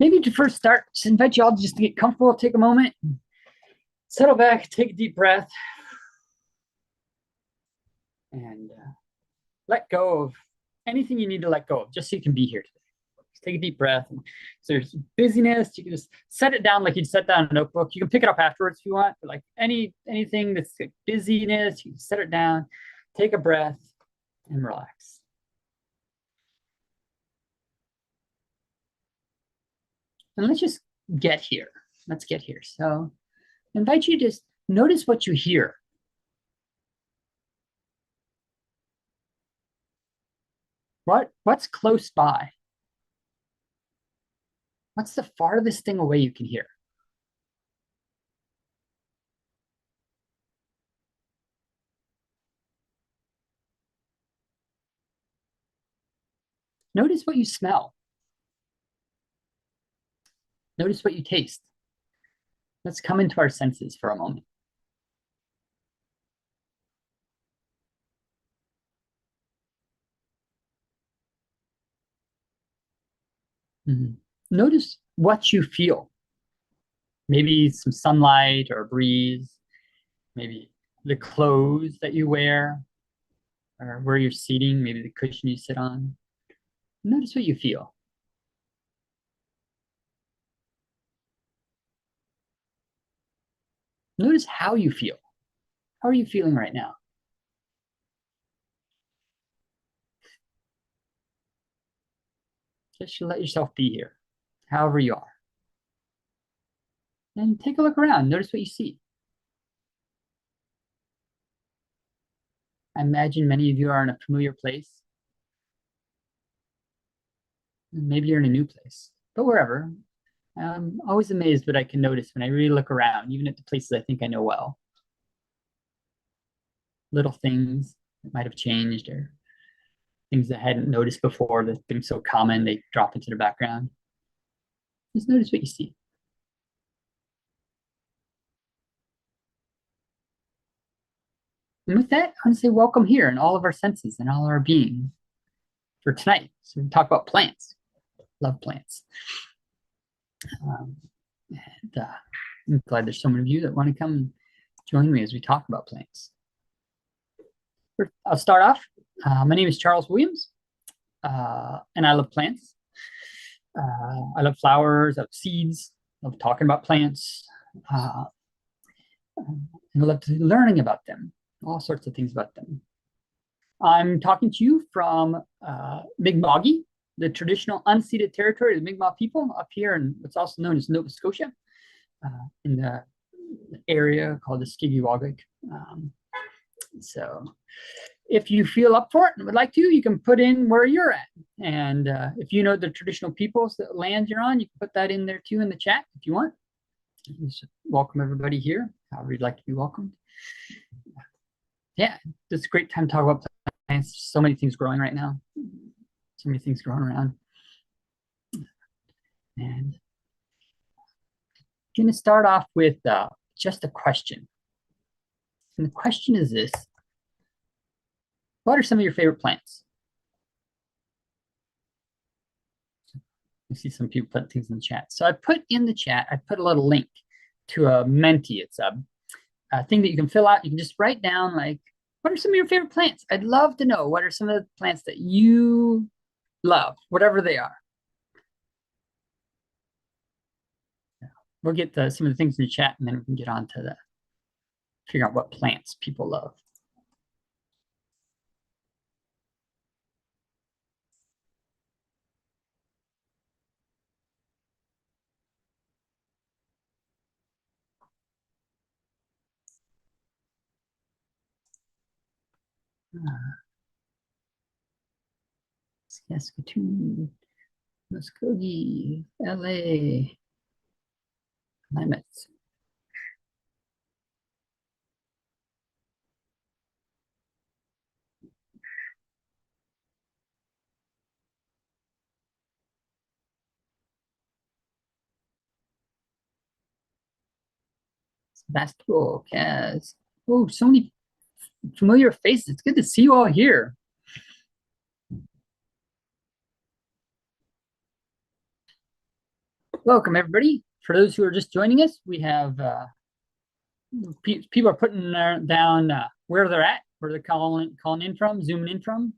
Maybe to first start, just invite you all just to get comfortable, take a moment, settle back, take a deep breath, and let go of anything you need to let go of, just so you can be here today. Just take a deep breath. So there's busyness, you can just set it down like you'd set down a notebook. You can pick it up afterwards if you want, but like anything that's like busyness, you can set it down, take a breath, and relax. And let's just get here. Let's get here. So I invite you to just notice what you hear. What's close by? What's the farthest thing away you can hear? Notice what you smell. Notice what you taste. Let's come into our senses for a moment. Notice what you feel. Maybe some sunlight or a breeze, maybe the clothes that you wear, or where you're sitting, maybe the cushion you sit on. Notice what you feel. Notice how you feel. How are you feeling right now? Just let yourself be here, however you are. And take a look around. Notice what you see. I imagine many of you are in a familiar place. Maybe you're in a new place, but wherever. I'm always amazed what I can notice when I really look around, even at the places I think I know well. Little things that might have changed, or things that I hadn't noticed before that been so common, they drop into the background. Just notice what you see. And with that, I want to say welcome here in all of our senses and all our being for tonight. So we talk about plants. Love plants. And I'm glad there's so many of you that want to come and join me as we talk about plants. I'll start off. My name is Charles Williams, and I love plants. I love flowers, I love seeds, I love talking about plants, and I love learning about them, all sorts of things about them. I'm talking to you from Mi'kma'ki, the traditional unceded territory of the Mi'kmaq people up here in what's also known as Nova Scotia, in the area called the Skiggy-Wagik. So if you feel up for it and would like to, you can put in where you're at. And if you know the traditional peoples that land you're on, you can put that in there too in the chat if you want. Just welcome everybody here, however you'd like to be welcomed. Yeah, it's a great time to talk about plants. There's so many things growing right now. So many things growing around. And I'm going to start off with just a question. And the question is this: what are some of your favorite plants? I see some people put things in the chat. So I put in the chat, I put a little link to a Menti. It's a thing that you can fill out. You can just write down, like, what are some of your favorite plants? I'd love to know what are some of the plants that you love, whatever they are. We'll get some of the things in the chat, and then we can get on to figure out what plants people love. Saskatoon, Muskogee, LA, Klamath. Sebastopol, Kaz. Oh, so many familiar faces. It's good to see you all here. Welcome, everybody. For those who are just joining us, we have people are putting down where they're at, where they're calling in from, zooming in from.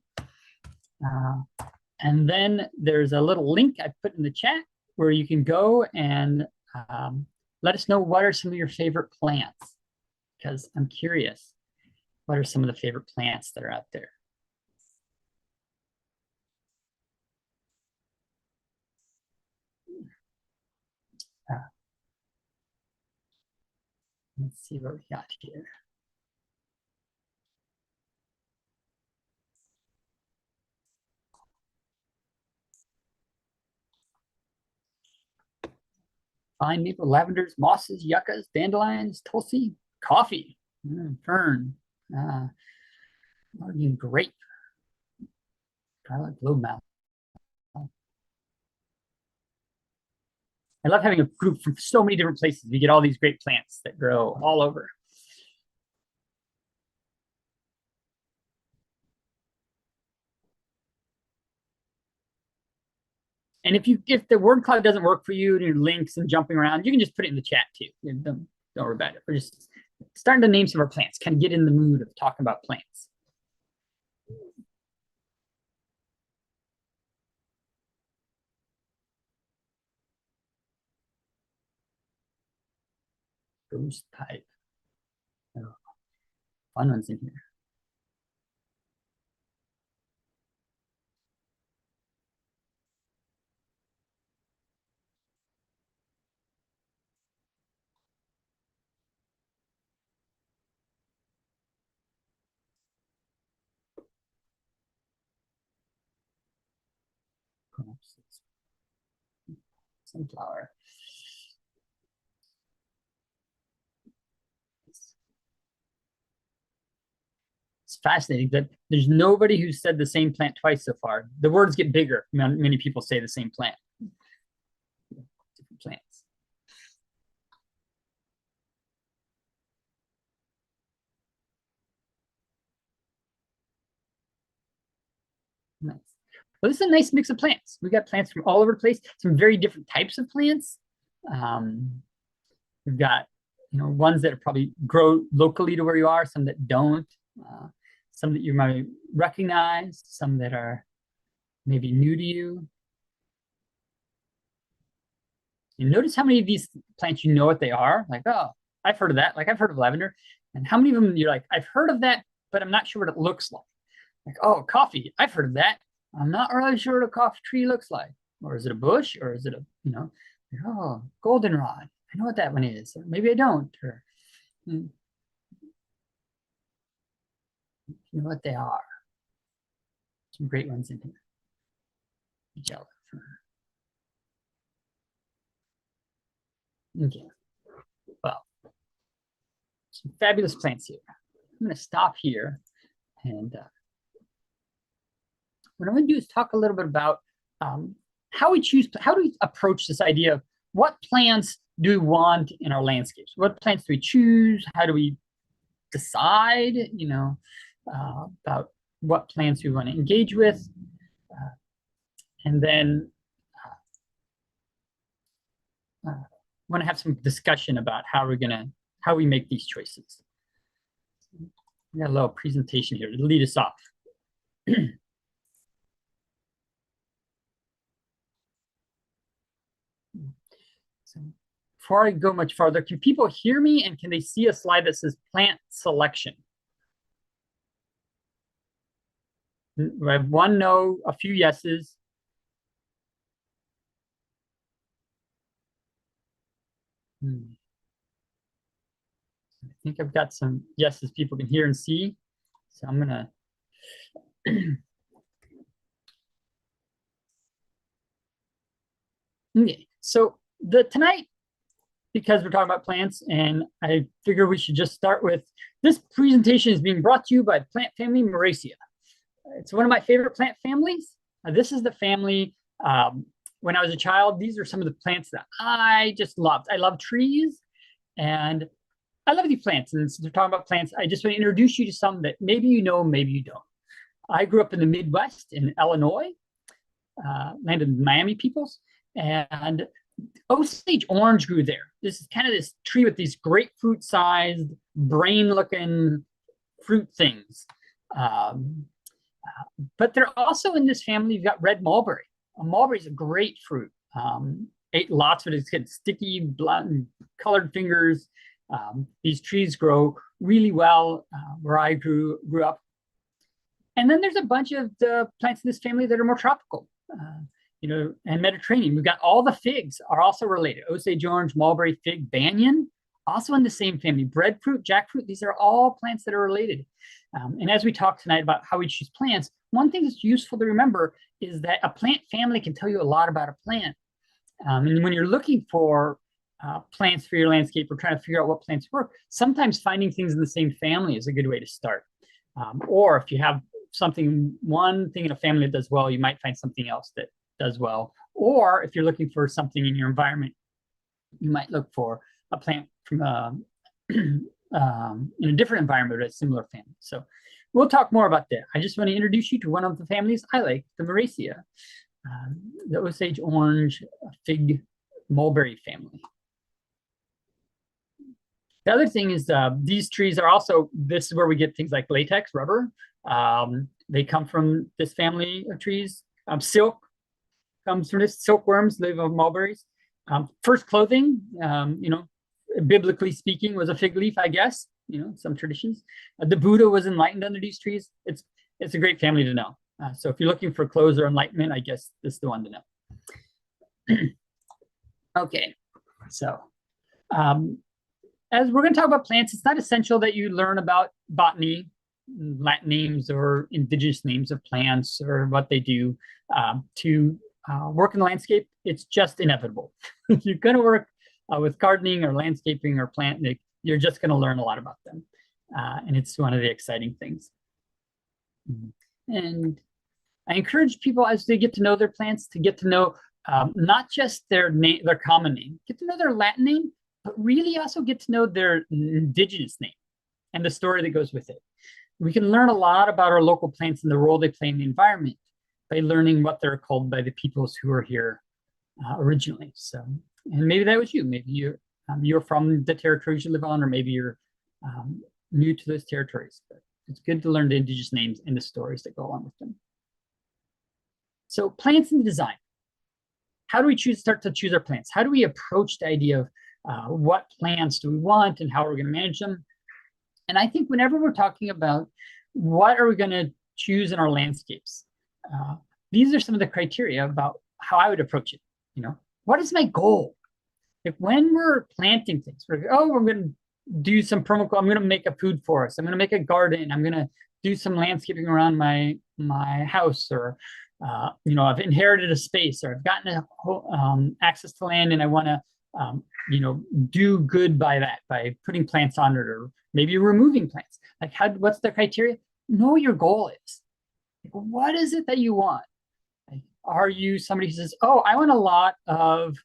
And then there's a little link I put in the chat where you can go and let us know what are some of your favorite plants, because I'm curious, what are some of the favorite plants that are out there? Let's see what we got here. Pine, maple, lavenders, mosses, yuccas, dandelions, tulsi, coffee, fern, Oregon grape, scarlet globemouth. I love having a group from so many different places. We get all these great plants that grow all over. And if the word cloud doesn't work for you and your links and jumping around, you can just put it in the chat too. Don't worry about it. We're just starting to name some of our plants, kind of get in the mood of talking about plants. Ghost pipe. Oh, fun ones in here. Sunflower. It's fascinating that there's nobody who's said the same plant twice so far. The words get bigger. Many people say the same plant. Different plants. Nice. Well, this is a nice mix of plants. We got plants from all over the place, some very different types of plants. We've got ones that probably grow locally to where you are, some that don't, some that you might recognize, some that are maybe new to you. You notice how many of these plants you know what they are? Like, oh, I've heard of that. Like, I've heard of lavender. And how many of them you're like, I've heard of that, but I'm not sure what it looks like. Like, oh, coffee. I've heard of that. I'm not really sure what a coffee tree looks like. Or is it a bush? Or is it a, oh, goldenrod. I know what that one is. Or maybe I don't. Or you know what they are. Some great ones in here. Jelly. Okay. Well, some fabulous plants here. I'm going to stop here, and what I'm going to do is talk a little bit about how do we approach this idea of what plants do we want in our landscapes? What plants do we choose? How do we decide, about what plants we want to engage with? And then want to have some discussion about how we make these choices. We got a little presentation here to lead us off. So before I go much farther, can people hear me and can they see a slide that says plant selection? I have one no, a few yeses. I think I've got some yeses people can hear and see. So I'm gonna okay. So tonight, because we're talking about plants, and I figure we should just start with this presentation is being brought to you by plant family Moraceae. It's one of my favorite plant families. This is the family. When I was a child, these are some of the plants that I just loved. I love trees, and I love these plants. And since we're talking about plants, I just want to introduce you to some that maybe you know, maybe you don't. I grew up in the Midwest in Illinois, land of Miami peoples, and Osage orange grew there. This is kind of this tree with these grapefruit-sized, brain-looking fruit things. But they're also in this family. You've got red mulberry. Mulberry is a great fruit. Ate lots of it. It's getting sticky, blunt, colored fingers. These trees grow really well where I grew up. And then there's a bunch of the plants in this family that are more tropical, and Mediterranean. We've got all the figs are also related. Osage orange, mulberry, fig, banyan, also in the same family. Breadfruit, jackfruit, these are all plants that are related. And as we talk tonight about how we choose plants, one thing that's useful to remember is that a plant family can tell you a lot about a plant. And when you're looking for plants for your landscape or trying to figure out what plants work, sometimes finding things in the same family is a good way to start. Or if you have one thing in a family that does well, you might find something else that does well. Or if you're looking for something in your environment, you might look for a plant from in a different environment, but a similar family. So we'll talk more about that. I just want to introduce you to one of the families I like, the Myracea, the Osage orange fig mulberry family. The other thing is these trees are also, this is where we get things like latex, rubber. They come from this family of trees. Silk comes from this. Silkworms live on mulberries. First clothing, biblically speaking, was a fig leaf, I guess. Some traditions. The Buddha was enlightened under these trees. It's a great family to know. So if you're looking for clothes or enlightenment, I guess this is the one to know. Okay, so as we're going to talk about plants, it's not essential that you learn about botany, Latin names or indigenous names of plants or what they do to work in the landscape. It's just inevitable. If you're going to work with gardening or landscaping or planting, you're just going to learn a lot about them. And it's one of the exciting things. And I encourage people as they get to know their plants to get to know not just their common name, get to know their Latin name, but really also get to know their indigenous name and the story that goes with it. We can learn a lot about our local plants and the role they play in the environment by learning what they're called by the peoples who are here originally. So, and maybe that was you. Maybe you're from the territories you live on, or maybe you're new to those territories. But it's good to learn the indigenous names and the stories that go along with them. So plants and design. How do we start to choose our plants? How do we approach the idea of what plants do we want and how are we going to manage them? And I think whenever we're talking about what are we going to choose in our landscapes, these are some of the criteria about how I would approach it. What is my goal? If when we're planting things, we're going to do some permaculture. I'm going to make a food forest. I'm going to make a garden. I'm going to do some landscaping around my house, or I've inherited a space, or I've gotten access to land, and I want to do good by that, by putting plants on it, or maybe removing plants. Like, what's the criteria? Know what your goal is. Like, what is it that you want? Like, are you somebody who says, "Oh, I want a lot of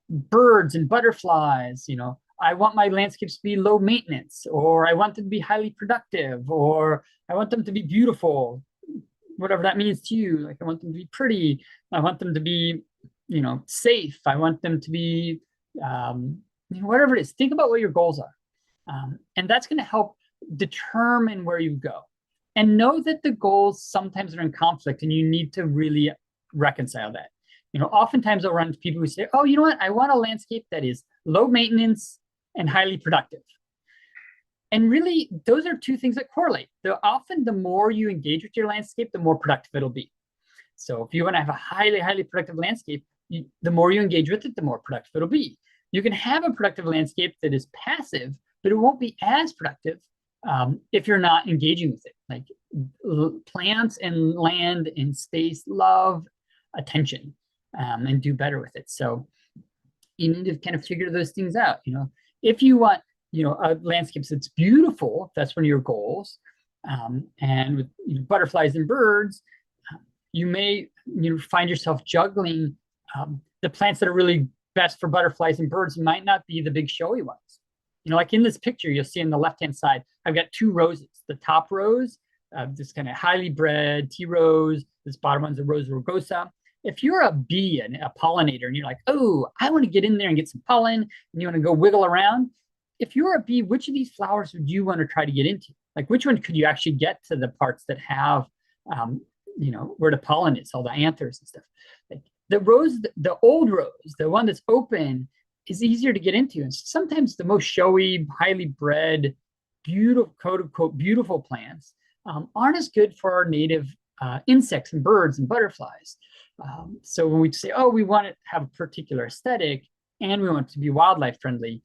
birds and butterflies"? I want my landscapes to be low maintenance, or I want them to be highly productive, or I want them to be beautiful, whatever that means to you. Like, I want them to be pretty. I want them to be, safe. I want them to be, whatever it is. Think about what your goals are. And that's going to help determine where you go. And know that the goals sometimes are in conflict and you need to really reconcile that. Oftentimes I'll run into people who say, "Oh, you know what? I want a landscape that is low maintenance and highly productive." And really, those are two things that correlate. Often the more you engage with your landscape, the more productive it'll be. So if you want to have a highly, highly productive landscape, the more you engage with it, the more productive it'll be. You can have a productive landscape that is passive, but it won't be as productive if you're not engaging with it. Like, plants and land and space love attention and do better with it. So you need to kind of figure those things out. If you want, a landscape that's beautiful, if that's one of your goals, and with butterflies and birds, you may find yourself juggling the plants that are really best for butterflies and birds might not be the big showy ones. Like in this picture, you'll see on the left-hand side, I've got two roses. The top rose, this kind of highly bred tea rose. This bottom one's a rose rugosa. if you're a bee and a pollinator and you're like, oh, I want to get in there and get some pollen, and you want to go wiggle around, if you're a bee, which of these flowers would you want to try to get into? Like, which one could you actually get to the parts that have, where the pollen is, all the anthers and stuff? Like the rose, the old rose, the one that's open, is easier to get into. And sometimes the most showy, highly bred, beautiful, quote unquote, beautiful plants aren't as good for our native insects and birds and butterflies. So when we say, oh, we want it to have a particular aesthetic and we want it to be wildlife friendly,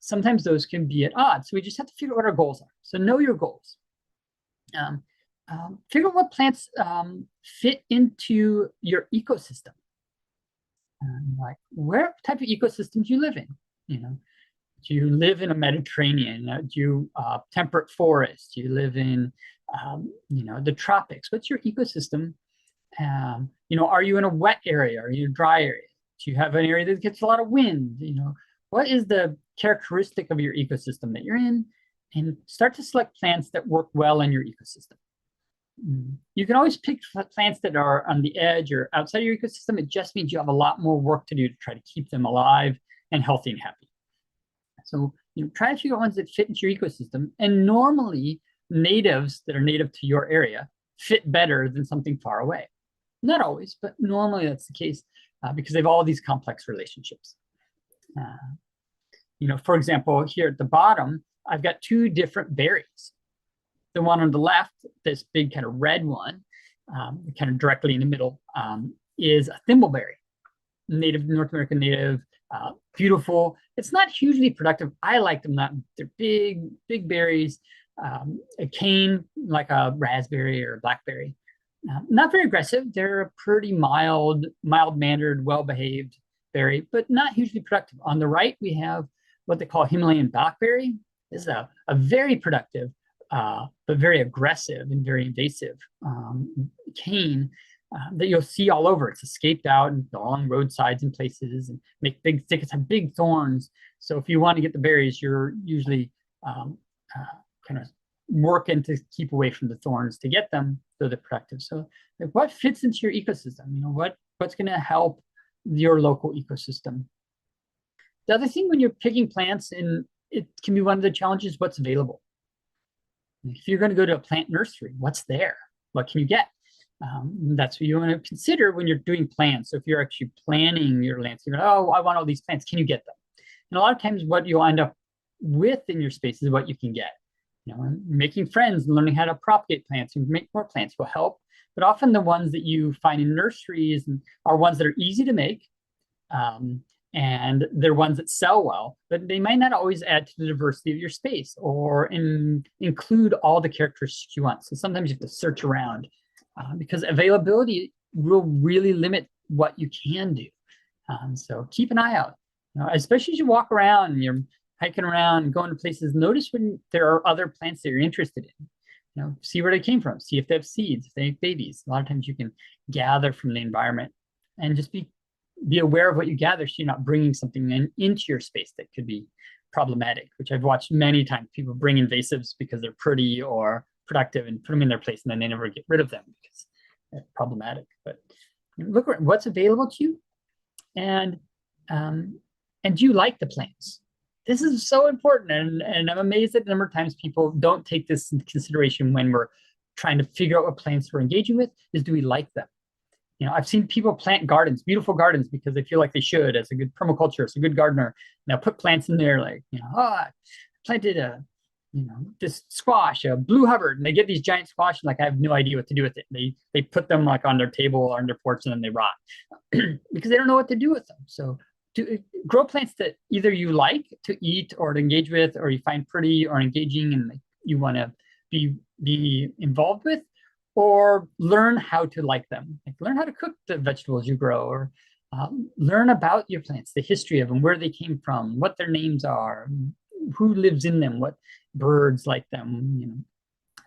sometimes those can be at odds. So we just have to figure out what our goals are. So know your goals. Figure out what plants fit into your ecosystem. Like, where type of ecosystem do you live in? Do you live in a Mediterranean? Do you temperate forest? Do you live in, the tropics? What's your ecosystem? Are you in a wet area? Are you in a dry area? Do you have an area that gets a lot of wind? What is the characteristic of your ecosystem that you're in? And start to select plants that work well in your ecosystem. You can always pick plants that are on the edge or outside of your ecosystem. It just means you have a lot more work to do to try to keep them alive and healthy and happy. So try to figure out ones that fit into your ecosystem. And normally, natives that are native to your area fit better than something far away. Not always, but normally that's the case because they have all these complex relationships. For example, here at the bottom, I've got two different berries. The one on the left, this big kind of red one, kind of directly in the middle, is a thimbleberry, North American native, beautiful. It's not hugely productive. I like them. They're big, big berries, a cane like a raspberry or a blackberry. Not very aggressive. They're a pretty mild-mannered, well-behaved berry, but not hugely productive. On the right, we have what they call Himalayan blackberry. This is a very productive, but very aggressive and very invasive cane that you'll see all over. It's escaped out and along roadsides and places and make big thickets, have big thorns. So if you want to get the berries, you're usually kind of working to keep away from the thorns to get them so they're productive. So what fits into your ecosystem? What's going to help your local ecosystem? The other thing when you're picking plants, and it can be one of the challenges, what's available. If you're going to go to a plant nursery, what's there? What can you get? That's what you want to consider when you're doing plants. So if you're actually planning your landscape, oh, I want all these plants, can you get them? And a lot of times what you'll end up with in your space is what you can get. Making friends and learning how to propagate plants and make more plants will help. But often the ones that you find in nurseries are ones that are easy to make. And they're ones that sell well, but they might not always add to the diversity of your space or include all the characteristics you want. So sometimes you have to search around because availability will really limit what you can do. So keep an eye out, especially as you walk around and you're hiking around, going to places, notice when there are other plants that you're interested in. See where they came from, see if they have seeds, if they have babies. A lot of times you can gather from the environment and just be aware of what you gather so you're not bringing something into your space that could be problematic, which I've watched many times. People bring invasives because they're pretty or productive and put them in their place and then they never get rid of them because they're problematic. But look at what's available to you and do you like the plants? This is so important, and I'm amazed at the number of times people don't take this into consideration when we're trying to figure out what plants we're engaging with, is do we like them? I've seen people plant gardens, beautiful gardens, because they feel like they should as a good permaculturist, a good gardener. They'll put plants in there like, I planted this squash, a blue Hubbard, and they get these giant squash and like, I have no idea what to do with it. They put them like on their table or on their porch and then they rot because they don't know what to do with them. So grow plants that either you like to eat or to engage with, or you find pretty or engaging and you want to be involved with, or learn how to like them. Like learn how to cook the vegetables you grow, or learn about your plants, the history of them, where they came from, what their names are, who lives in them, what birds like them,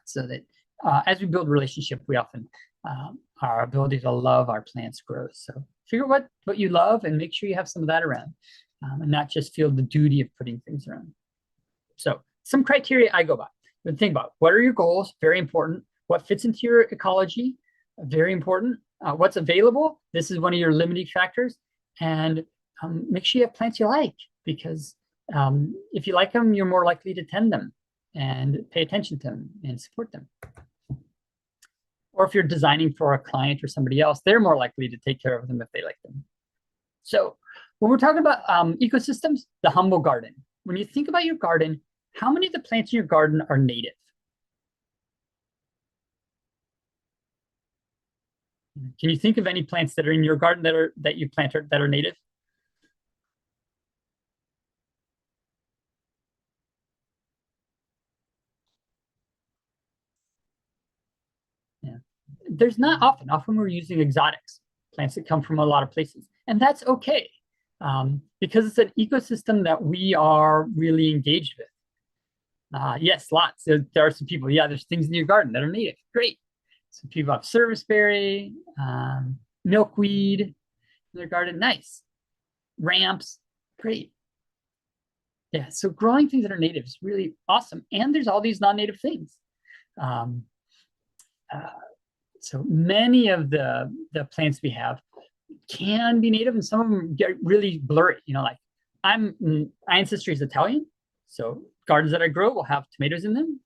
so that as we build relationship, we often, our ability to love our plants grows. So figure out what you love and make sure you have some of that around and not just feel the duty of putting things around. So some criteria I go by. But think about what are your goals, very important. What fits into your ecology, very important. What's available, this is one of your limiting factors. And make sure you have plants you like, because if you like them, you're more likely to tend them and pay attention to them and support them. Or if you're designing for a client or somebody else, they're more likely to take care of them if they like them. So when we're talking about ecosystems, the humble garden, when you think about your garden, how many of the plants in your garden are native? Can you think of any plants that are in your garden that you planted that are native? Yeah. There's not often. Often we're using exotics, plants that come from a lot of places. And that's okay, because it's an ecosystem that we are really engaged with. Yes, lots. There are some people, yeah, there's things in your garden that are native. Great. Some people have serviceberry, milkweed in their garden. Nice. Ramps. Great. Yeah, so growing things that are native is really awesome. And there's all these non-native things. Um, so many of the plants we have can be native, and some of them get really blurry. Like my ancestry is Italian, so gardens that I grow will have tomatoes in them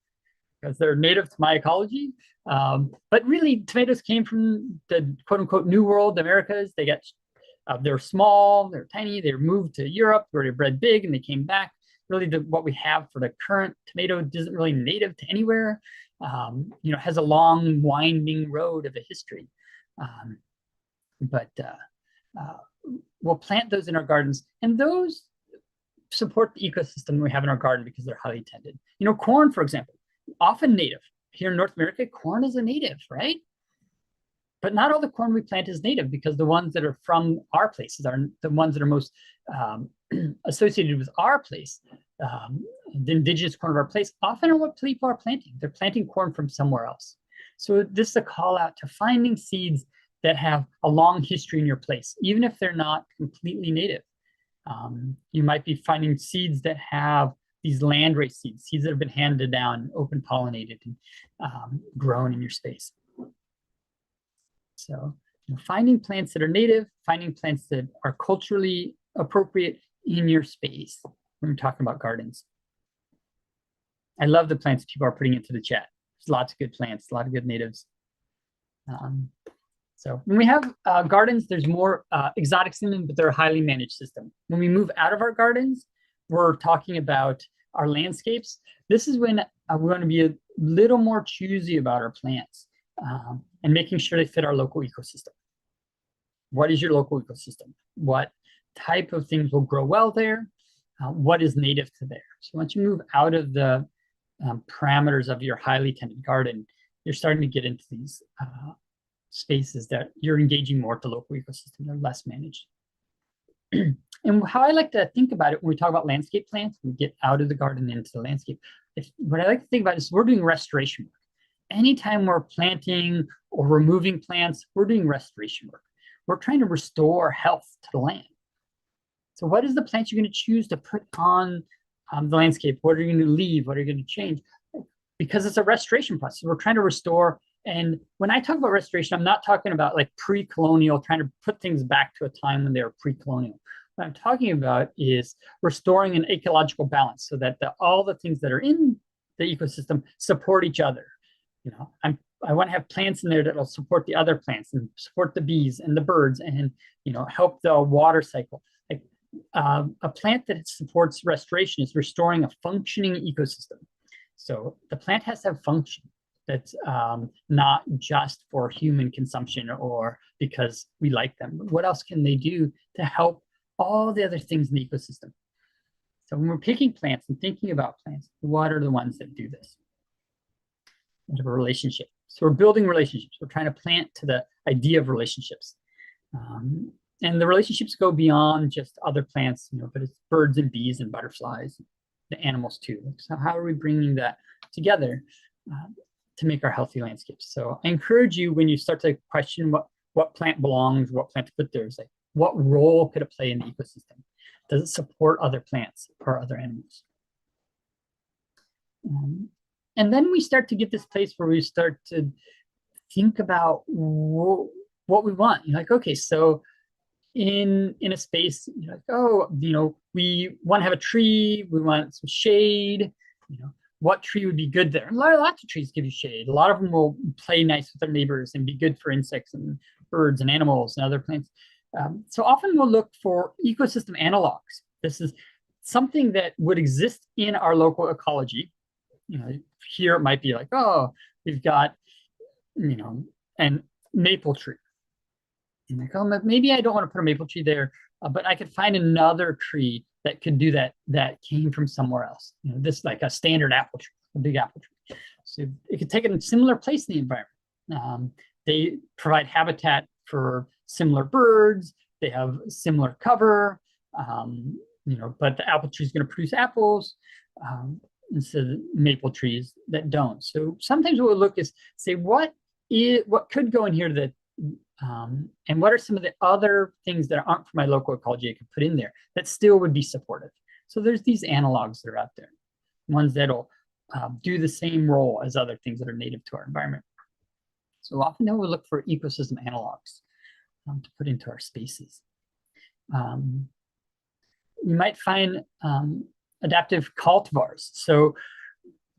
because they're native to my ecology. But really, tomatoes came from the quote unquote New World, the Americas. They're small, they're tiny. They were moved to Europe where they bred big, and they came back. Really, what we have for the current tomato isn't really native to anywhere. Has a long, winding road of a history. But we'll plant those in our gardens, and those support the ecosystem we have in our garden because they're highly tended. Corn, for example, often native. Here in North America, corn is a native, right? But not all the corn we plant is native, because the ones that are from our places are the ones that are most associated with our place. The indigenous corn of our place often are what people are planting. They're planting corn from somewhere else. So this is a call out to finding seeds that have a long history in your place, even if they're not completely native. You might be finding seeds that have these landrace seeds that have been handed down, open pollinated, and grown in your space. So finding plants that are native, finding plants that are culturally appropriate in your space when we're talking about gardens. I love the plants people are putting into the chat. There's lots of good plants, a lot of good natives. So when we have gardens, there's more exotics in them, but they're a highly managed system. When we move out of our gardens, we're talking about our landscapes. This is when we want to be a little more choosy about our plants and making sure they fit our local ecosystem. What is your local ecosystem? What type of things will grow well there? What is native to there? So once you move out of the parameters of your highly tended garden, you're starting to get into these spaces that you're engaging more with the local ecosystem. They're less managed. And how I like to think about it when we talk about landscape plants, we get out of the garden into the landscape. What I like to think about is we're doing restoration work. Anytime we're planting or removing plants, we're doing restoration work. We're trying to restore health to the land. So what is the plant you're going to choose to put on the landscape? What are you going to leave? What are you going to change? Because it's a restoration process. We're trying to restore. And when I talk about restoration, I'm not talking about like pre-colonial, trying to put things back to a time when they were pre-colonial. What I'm talking about is restoring an ecological balance so that all the things that are in the ecosystem support each other. I want to have plants in there that will support the other plants and support the bees and the birds and help the water cycle. Like a plant that supports restoration is restoring a functioning ecosystem. So the plant has to have function. That's not just for human consumption or because we like them. But what else can they do to help all the other things in the ecosystem? So when we're picking plants and thinking about plants, what are the ones that do this? Of a relationship. So we're building relationships. We're trying to plant to the idea of relationships. And the relationships go beyond just other plants, but it's birds and bees and butterflies, the animals too. So how are we bringing that together to make our healthy landscapes? So I encourage you, when you start to question what plant belongs, what plant to put there, is like, what role could it play in the ecosystem? Does it support other plants or other animals? And then we start to get this place where we start to think about what what we want. You're like, okay, so in a space, you're like, oh, we want to have a tree, we want some shade, what tree would be good there? Lots of trees give you shade. A lot of them will play nice with their neighbors and be good for insects and birds and animals and other plants. So often we'll look for ecosystem analogs. This is something that would exist in our local ecology. Here it might be like, oh, we've got, an maple tree. And like, oh, maybe I don't want to put a maple tree there, but I could find another tree that could do that came from somewhere else. This like a standard apple tree, a big apple tree. So it could take a similar place in the environment. They provide habitat for similar birds. They have similar cover, but the apple tree is going to produce apples instead of maple trees that don't. So sometimes what we'll look is say what could go in here that and what are some of the other things that aren't for my local ecology I could put in there that still would be supportive? So there's these analogs that are out there, ones that'll do the same role as other things that are native to our environment. So often we'll look for ecosystem analogs to put into our spaces. You might find adaptive cultivars. So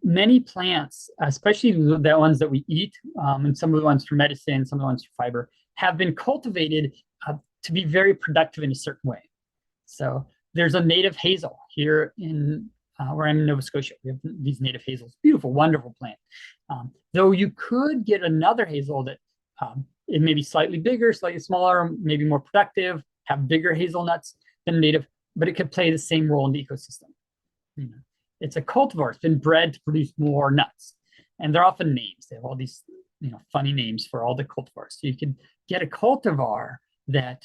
many plants, especially the ones that we eat, and some of the ones for medicine, some of the ones for fiber, have been cultivated to be very productive in a certain way. So there's a native hazel here in where I'm in Nova Scotia. We have these native hazels, beautiful, wonderful plant. Though you could get another hazel that it may be slightly bigger, slightly smaller, maybe more productive, have bigger hazelnuts than native, but it could play the same role in the ecosystem. It's a cultivar. It's been bred to produce more nuts, and they're often names. They have all these, funny names for all the cultivars. So you can get a cultivar that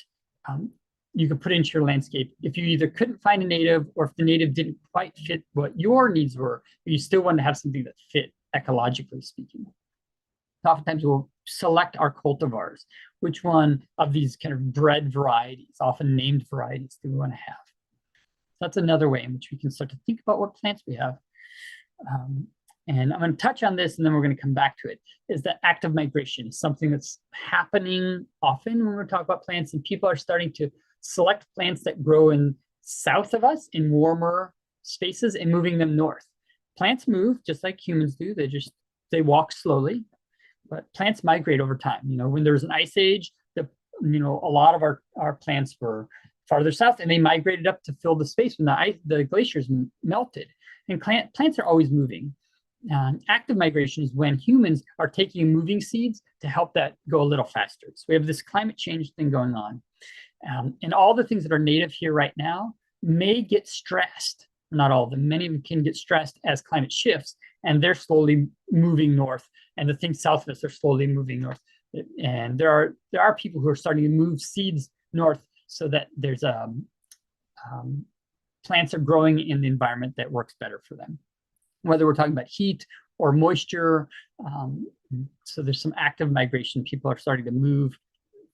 you can put into your landscape if you either couldn't find a native, or if the native didn't quite fit what your needs were, but you still want to have something that fit ecologically speaking. Oftentimes we'll select our cultivars. Which one of these kind of bred varieties, often named varieties, do we want to have? That's another way in which we can start to think about what plants we have. And I'm going to touch on this, and then we're going to come back to it, is that active migration is something that's happening often when we're talking about plants, and people are starting to select plants that grow in south of us in warmer spaces and moving them north. Plants move just like humans do. They walk slowly, but plants migrate over time. When there was an ice age, a lot of our plants were farther south, and they migrated up to fill the space when the glaciers melted. And plants are always moving. Active migration is when humans are taking moving seeds to help that go a little faster. So we have this climate change thing going on. And all the things that are native here right now may get stressed. Not all of them. Many of them can get stressed as climate shifts, and they're slowly moving north. And the things south of us are slowly moving north. And there are people who are starting to move seeds north, so that there's plants are growing in the environment that works better for them, whether we're talking about heat or moisture. So there's some active migration. People are starting to move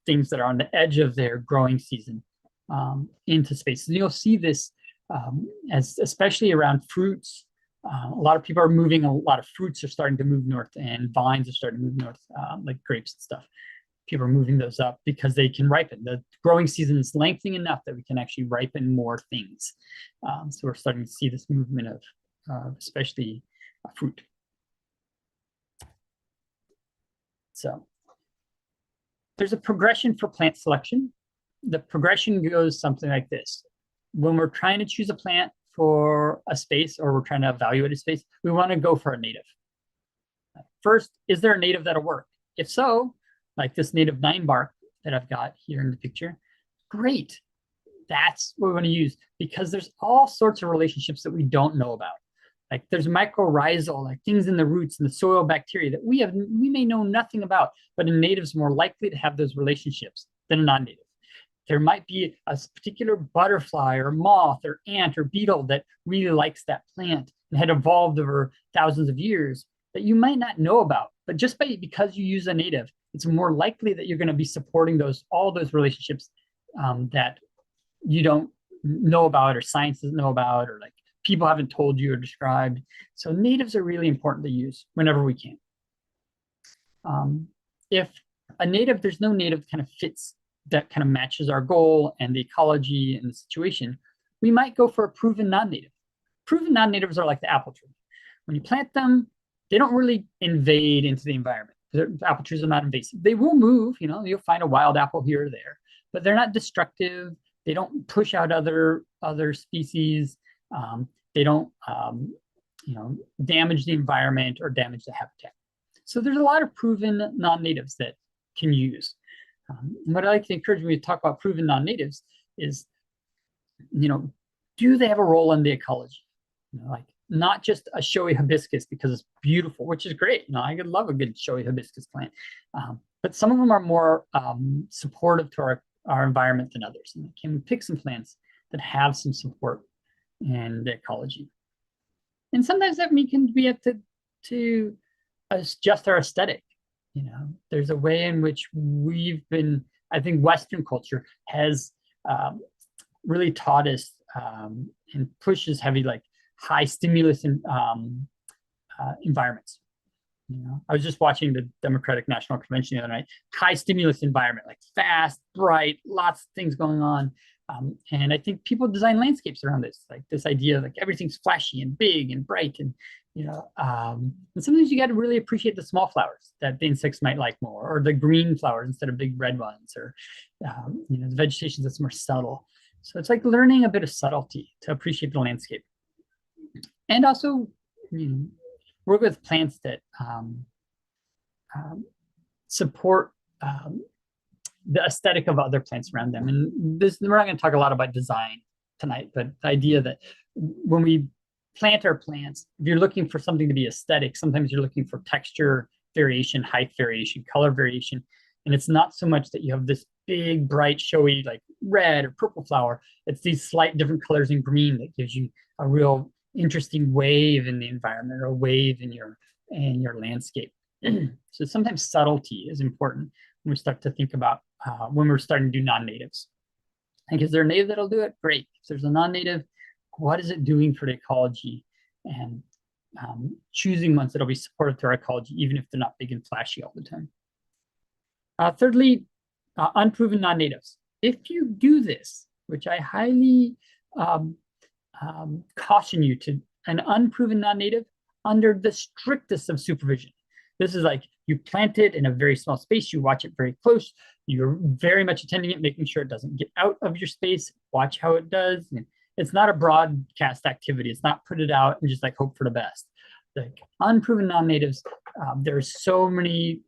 things that are on the edge of their growing season into spaces. And you'll see this as especially around fruits. A lot of people are moving. A lot of fruits are starting to move north, and vines are starting to move north, like grapes and stuff. People are moving those up because they can ripen. The growing season is lengthening enough that we can actually ripen more things. So we're starting to see this movement of especially fruit. So there's a progression for plant selection. The progression goes something like this. When we're trying to choose a plant for a space, or we're trying to evaluate a space, we want to go for a native. First, is there a native that'll work? If so, like this native 9-bark that I've got here in the picture, great. That's what we want to use, because there's all sorts of relationships that we don't know about. Like there's mycorrhizal, like things in the roots and the soil bacteria that we may know nothing about, but a native's more likely to have those relationships than a non-native. There might be a particular butterfly or moth or ant or beetle that really likes that plant and had evolved over thousands of years that you might not know about. But just because you use a native, it's more likely that you're going to be supporting all those relationships that you don't know about, or science doesn't know about, or like people haven't told you or described. So natives are really important to use whenever we can. If a native, there's no native that kind of fits, that kind of matches our goal and the ecology and the situation. We might go for a proven non-native. Proven non-natives are like the apple tree. When you plant them, they don't really invade into the environment. Apple trees are not invasive. They will move, you'll find a wild apple here or there, but they're not destructive. They don't push out other species. They don't, damage the environment or damage the habitat. So there's a lot of proven non-natives that can use. What I like to encourage when we talk about proven non-natives is, do they have a role in the ecology? Like not just a showy hibiscus because it's beautiful, which is great. I could love a good showy hibiscus plant. But some of them are more supportive to our environment than others. And can we pick some plants that have some support in the ecology? And sometimes that we have to adjust our aesthetic. There's a way in which I think Western culture has really taught us and pushes heavy, like high stimulus environments. I was just watching the Democratic National Convention the other night. High stimulus environment, like fast, bright, lots of things going on. And I think people design landscapes around this, like this idea of like everything's flashy and big and bright. And, and sometimes you got to really appreciate the small flowers that the insects might like more, or the green flowers instead of big red ones, or, the vegetation that's more subtle. So it's like learning a bit of subtlety to appreciate the landscape. And also, work with plants that support the aesthetic of other plants around them. And we're not going to talk a lot about design tonight, but the idea that when we plant our plants, if you're looking for something to be aesthetic, sometimes you're looking for texture variation, height variation, color variation. And it's not so much that you have this big, bright, showy, like red or purple flower. It's these slight different colors in green that gives you a real interesting wave in the environment, or a wave in your landscape. So sometimes subtlety is important when we start to think about when we're starting to do non-natives. Like, is there a native that'll do it? Great. If there's a non-native, what is it doing for the ecology? And choosing ones that'll be supportive to our ecology, even if they're not big and flashy all the time. Thirdly, unproven non-natives. If you do this, which I highly caution you to, an unproven non-native under the strictest of supervision. This is like you plant it in a very small space, you watch it very close, you're very much attending it, making sure it doesn't get out of your space, watch how it does. It's not a broadcast activity. It's not put it out and just like hope for the best. Like unproven non-natives, there's so many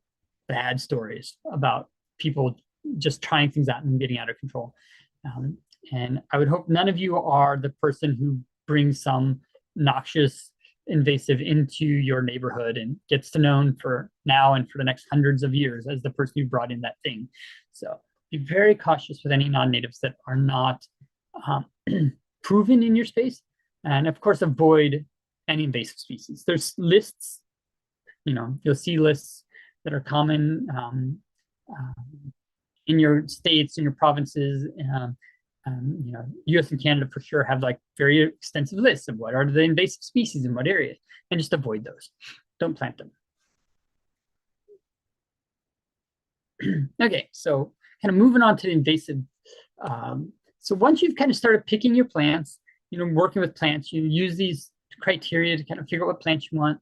bad stories about people just trying things out and getting out of control. And I would hope none of you are the person who brings some noxious invasive into your neighborhood and gets to known for now and for the next hundreds of years as the person who brought in that thing. So be very cautious with any non-natives that are not proven in your space. And of course, avoid any invasive species. There's lists, you'll see lists that are common in your states, in your provinces. US and Canada for sure have like very extensive lists of what are the invasive species in what area, and just avoid those. Don't plant them. Okay, so kind of moving on to the invasive. So once you've kind of started picking your plants, working with plants, you use these criteria to kind of figure out what plants you want,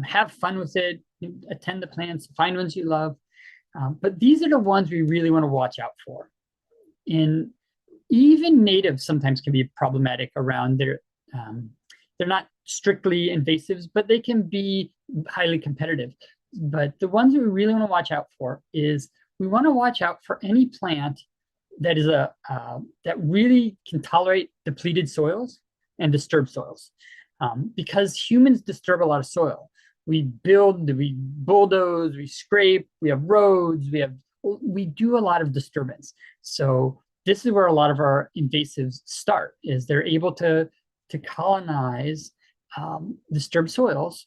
have fun with it, attend the plants, find ones you love. But these are the ones we really want to watch out for. Even natives sometimes can be problematic around they're not strictly invasives, but they can be highly competitive. But the ones we really want to watch out for is we want to watch out for any plant that is that really can tolerate depleted soils and disturbed soils, because humans disturb a lot of soil. We build, we bulldoze, we scrape, we have roads, we do a lot of disturbance. So this is where a lot of our invasives start, is they're able to colonize disturbed soils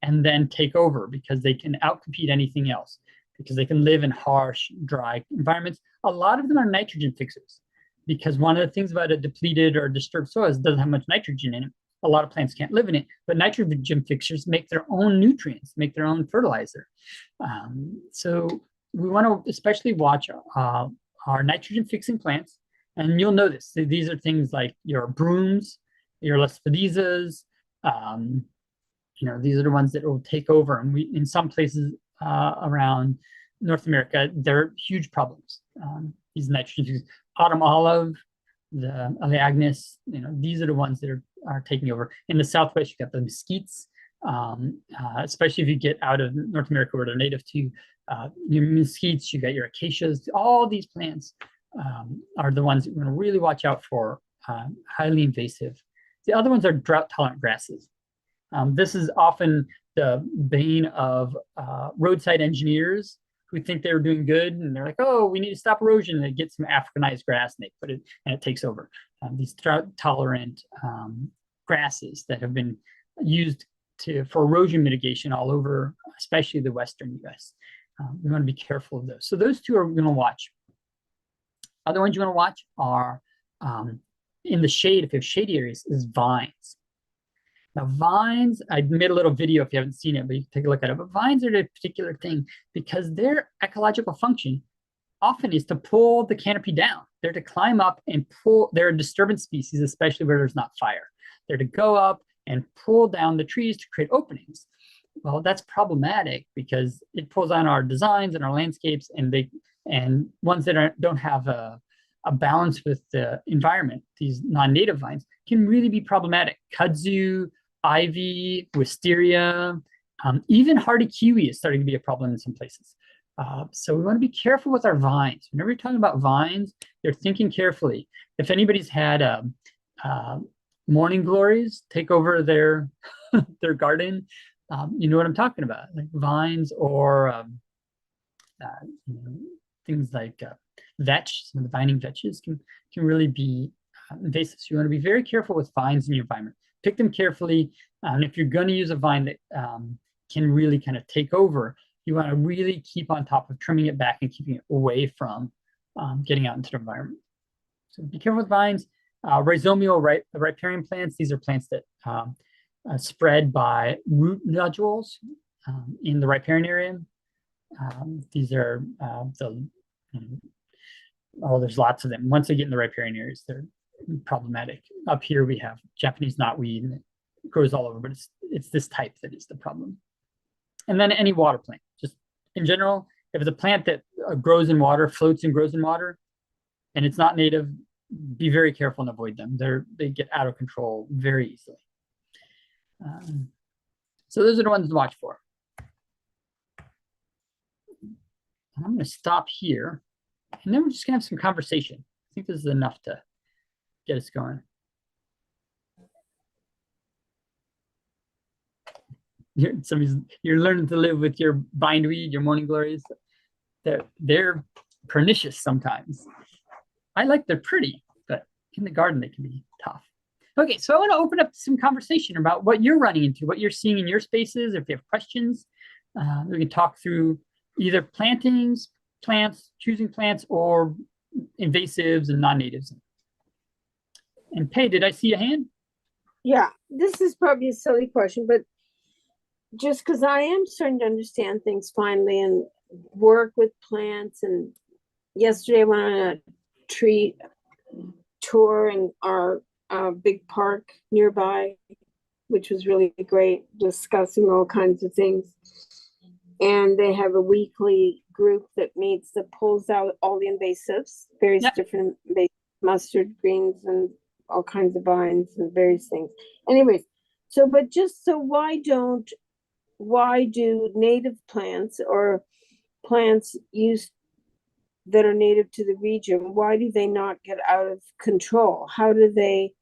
and then take over because they can outcompete anything else, because they can live in harsh, dry environments. A lot of them are nitrogen fixers, because one of the things about a depleted or disturbed soil is it doesn't have much nitrogen in it. A lot of plants can't live in it, but nitrogen fixers make their own nutrients, make their own fertilizer. So we want to especially watch our nitrogen fixing plants. And you'll notice these are things like your brooms, your Lespedizas. These are the ones that will take over. And in some places around North America, they're huge problems. These nitrogen, autumn olive, the Aleagnus, these are the ones that are taking over. In the Southwest, you got the mesquites, especially if you get out of North America where they're native to. Your mesquites, you got your acacias. All these plants are the ones that we're going to really watch out for, highly invasive. The other ones are drought-tolerant grasses. This is often the bane of roadside engineers who think they're doing good, and they're like, "Oh, we need to stop erosion." And they get some Africanized grass, and they put it, and it takes over. These drought-tolerant grasses that have been used for erosion mitigation all over, especially the Western U.S. We want to be careful of those. So those two are going to watch. Other ones you want to watch are in the shade, if you have shady areas, is vines. Now, vines, I made a little video if you haven't seen it, but you can take a look at it. But vines are a particular thing because their ecological function often is to pull the canopy down. They're to climb up and pull. They're a disturbance species, especially where there's not fire. They're to go up and pull down the trees to create openings. Well, that's problematic because it pulls on our designs and our landscapes, and ones that don't have a balance with the environment, these non-native vines, can really be problematic. Kudzu, ivy, wisteria, even hardy kiwi is starting to be a problem in some places. So we want to be careful with our vines. Whenever you're talking about vines, you're thinking carefully. If anybody's had morning glories take over their their garden, you know what I'm talking about, like vines or things like vetch. Some of the vining vetches can really be invasive. So you want to be very careful with vines in your environment. Pick them carefully. And if you're going to use a vine that can really kind of take over, you want to really keep on top of trimming it back and keeping it away from getting out into the environment. So be careful with vines. Rhizomial riparian plants, these are plants that spread by root nodules in the riparian area. These are there's lots of them. Once they get in the riparian areas, they're problematic. Up here we have Japanese knotweed, and it grows all over, but it's this type that is the problem. And then any water plant, just in general, if it's a plant that grows in water, floats and grows in water, and it's not native, be very careful and avoid them. They get out of control very easily. So those are the ones to watch for. And I'm going to stop here, and then we're just going to have some conversation. I think this is enough to get us going. You're learning to live with your bindweed, your morning glories. They're pernicious sometimes. They're pretty, but in the garden they can be tough. Okay, so I want to open up some conversation about what you're running into, what you're seeing in your spaces. If you have questions, we can talk through either plantings, plants, choosing plants, or invasives and non-natives. And Pei, did I see a hand? Yeah, this is probably a silly question, but just because I am starting to understand things finally and work with plants. And yesterday I went on a tree tour in our big park nearby, which was really great, discussing all kinds of things. And they have a weekly group that meets that pulls out all the invasives, various different mustard greens and all kinds of vines and various things. Anyways, why do native plants or plants used that are native to the region, why do they not get out of control? How do they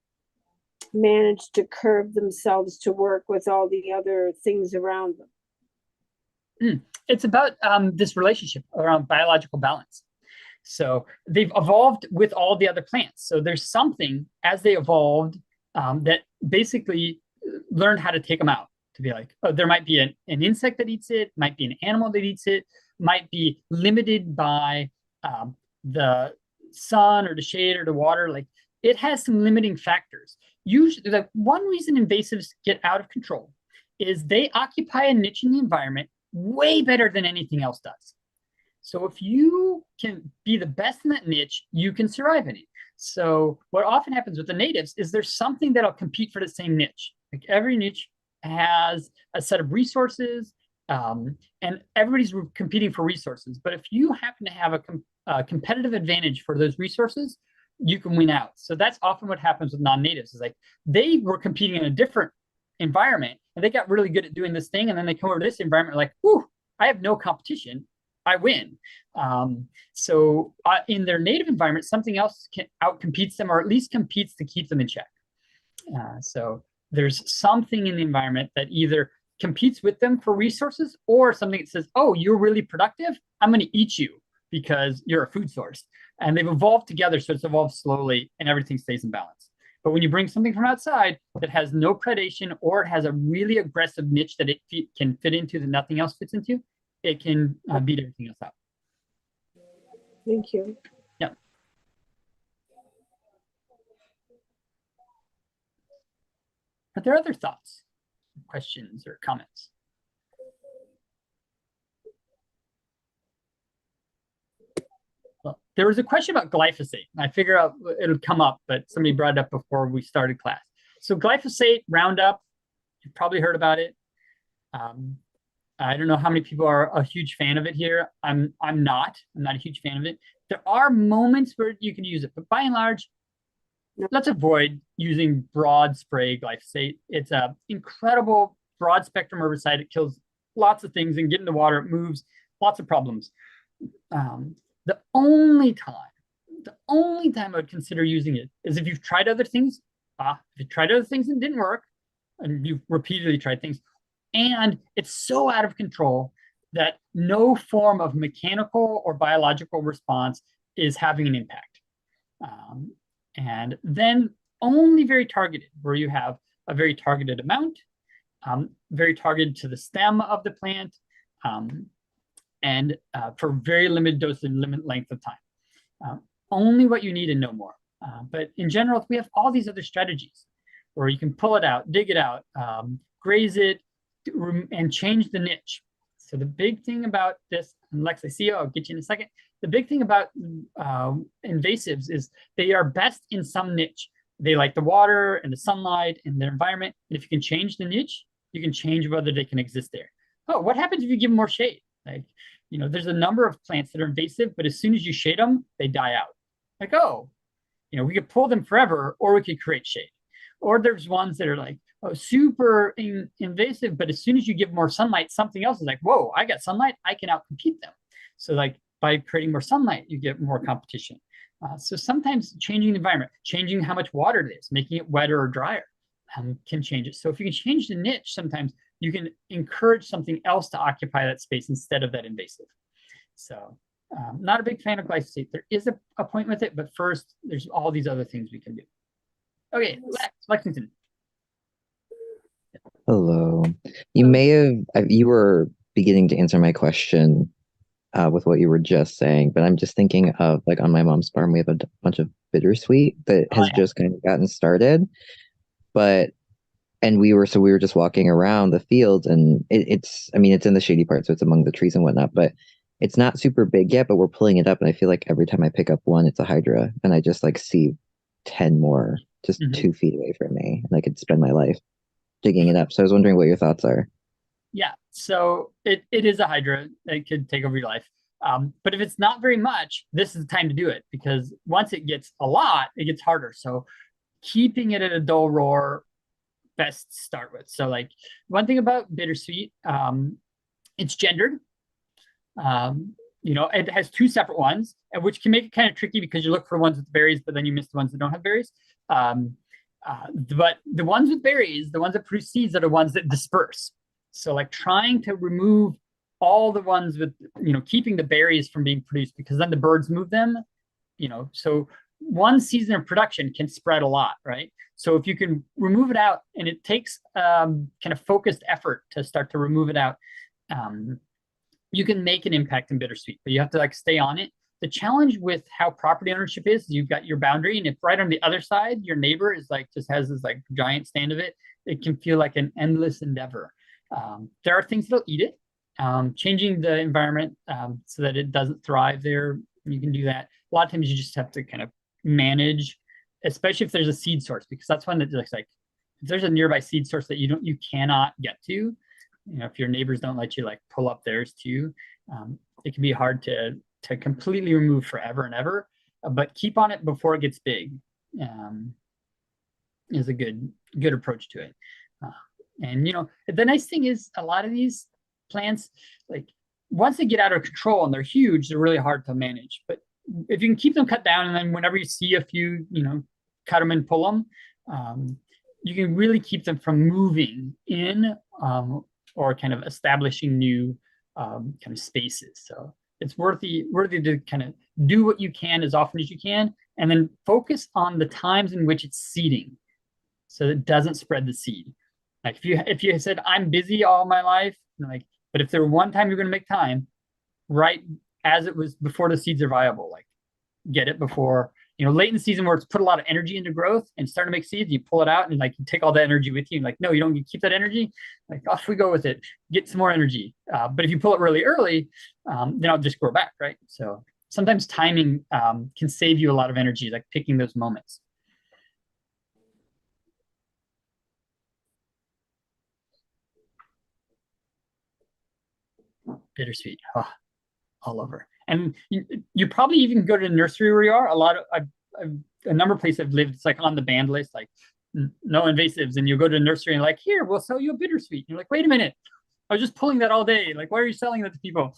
manage to curb themselves to work with all the other things around them? It's about this relationship around biological balance. So they've evolved with all the other plants. So there's something as they evolved that basically learned how to take them out, to be like, oh, there might be an insect that eats it, might be an animal that eats it, might be limited by the sun or the shade or the water. Like, it has some limiting factors. Usually, the one reason invasives get out of control is they occupy a niche in the environment way better than anything else does. So if you can be the best in that niche, you can survive in it. So what often happens with the natives is there's something that'll compete for the same niche. Like every niche has a set of resources, and everybody's competing for resources. But if you happen to have a competitive advantage for those resources, you can win out. So that's often what happens with non-natives, is like they were competing in a different environment and they got really good at doing this thing. And then they come over to this environment like, whew, I have no competition. I win. So in their native environment, something else outcompetes them, or at least competes to keep them in check. So there's something in the environment that either competes with them for resources, or something that says, oh, you're really productive, I'm going to eat you because you're a food source. And they've evolved together, so it's evolved slowly and everything stays in balance. But when you bring something from outside that has no predation, or it has a really aggressive niche that it can fit into that nothing else fits into, it can beat everything else out. Thank you. Yeah. Are there other thoughts, questions, or comments? Well, there was a question about glyphosate. I figure out it'll come up, but somebody brought it up before we started class. So glyphosate, Roundup, you've probably heard about it. I don't know how many people are a huge fan of it here. I'm not a huge fan of it. There are moments where you can use it, but by and large, let's avoid using broad spray glyphosate. It's an incredible broad spectrum herbicide. It kills lots of things and get in the water, it moves, lots of problems. The only time I would consider using it is if you've tried other things. If you tried other things and didn't work, and you've repeatedly tried things, and it's so out of control that no form of mechanical or biological response is having an impact. And then only very targeted, where you have a very targeted amount, very targeted to the stem of the plant, and for very limited dose and limited length of time. Only what you need and no more. But in general, we have all these other strategies where you can pull it out, dig it out, graze it, and change the niche. So the big thing about this, and Lex, I see you, I'll get you in a second. The big thing about invasives is they are best in some niche. They like the water and the sunlight and their environment. And if you can change the niche, you can change whether they can exist there. Oh, what happens if you give them more shade? Like, there's a number of plants that are invasive, but as soon as you shade them, they die out. Like, oh, we could pull them forever, or we could create shade. Or there's ones that are like, oh, super invasive, but as soon as you give more sunlight, something else is like, whoa, I got sunlight, I can outcompete them. So like by creating more sunlight, you get more competition. So sometimes changing the environment, changing how much water it is, making it wetter or drier can change it. So if you can change the niche, sometimes you can encourage something else to occupy that space instead of that invasive. So not a big fan of glyphosate. There is a point with it, but first there's all these other things we can do. Okay, Lexington. Hello. You were beginning to answer my question with what you were just saying, but I'm just thinking of, like, on my mom's farm, we have a bunch of bittersweet that has just kind of gotten started. And we were just walking around the field, and it's in the shady part, so it's among the trees and whatnot, but it's not super big yet, but we're pulling it up, and I feel like every time I pick up one, it's a hydra, and I just like see 10 more just 2 feet away from me, and I could spend my life digging it up. So I was wondering what your thoughts are. Yeah, so it is a hydra. It could take over your life. But if it's not very much, this is the time to do it, because once it gets a lot, it gets harder. So keeping it at a dull roar, best start with. So like one thing about bittersweet, it's gendered. It has 2 separate ones, which can make it kind of tricky because you look for ones with berries, but then you miss the ones that don't have berries. But the ones with berries, the ones that produce seeds, are the ones that disperse. So like trying to remove all the ones with, keeping the berries from being produced, because then the birds move them, so one season of production can spread a lot, right? So if you can remove it out, and it takes kind of focused effort to start to remove it out, you can make an impact in bittersweet, but you have to like stay on it. The challenge with how property ownership is, you've got your boundary, and if right on the other side, your neighbor is like, just has this like giant stand of it, it can feel like an endless endeavor. There are things that'll eat it, changing the environment so that it doesn't thrive there. You can do that. A lot of times you just have to kind of manage, especially if there's a seed source, because that's one that looks like if there's a nearby seed source that you cannot get to, you know, if your neighbors don't let you like pull up theirs too, it can be hard to completely remove forever and ever. But keep on it before it gets big is a good approach to it. And you know, the nice thing is a lot of these plants, like once they get out of control and they're huge, they're really hard to manage. But if you can keep them cut down, and then whenever you see a few, you know, cut them and pull them, you can really keep them from moving in or kind of establishing new kind of spaces. So it's worthy to kind of do what you can as often as you can, and then focus on the times in which it's seeding, so it doesn't spread the seed. Like if you said I'm busy all my life, like, but if there were one time you're going to make time, right as it was before the seeds are viable, like get it before, you know, late in the season where it's put a lot of energy into growth and starting to make seeds, you pull it out and like you take all the energy with you. Like, no, you don't, you keep that energy, like off we go with it, get some more energy. But if you pull it really early, then I'll just grow back, right? So sometimes timing can save you a lot of energy, like picking those moments. Bittersweet, oh, all over. And you probably even go to the nursery where you are. A number of places I've lived, it's like on the banned list, like no invasives. And you go to a nursery and like, here, we'll sell you a bittersweet. And you're like, wait a minute, I was just pulling that all day. Like, why are you selling that to people?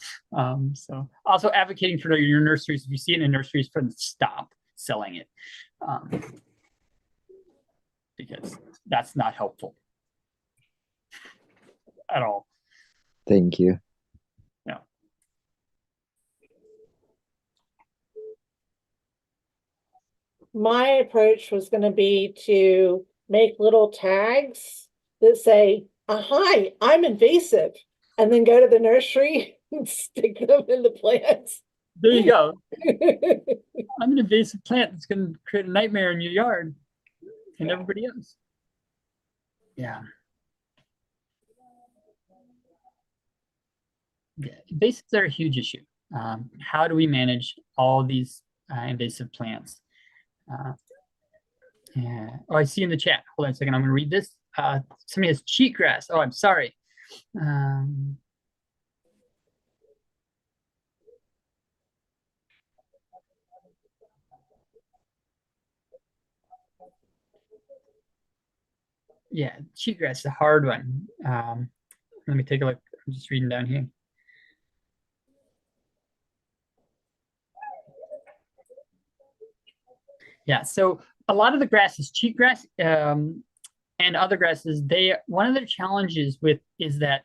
So also advocating for your nurseries, if you see it in nurseries, for them to stop selling it. Because that's not helpful at all. Thank you. Yeah. My approach was going to be to make little tags that say, hi, I'm invasive, and then go to the nursery and stick them in the plants. There you go. I'm an invasive plant that's going to create a nightmare in your yard and everybody else. Yeah. Yeah. Invasives are a huge issue. How do we manage all these invasive plants? Yeah. Oh, I see in the chat. Hold on a second. I'm going to read this. Somebody has cheatgrass. Oh, I'm sorry. Yeah, cheatgrass is a hard one. Let me take a look. I'm just reading down here. Yeah, so a lot of the grasses, cheatgrass and other grasses, one of their challenges is that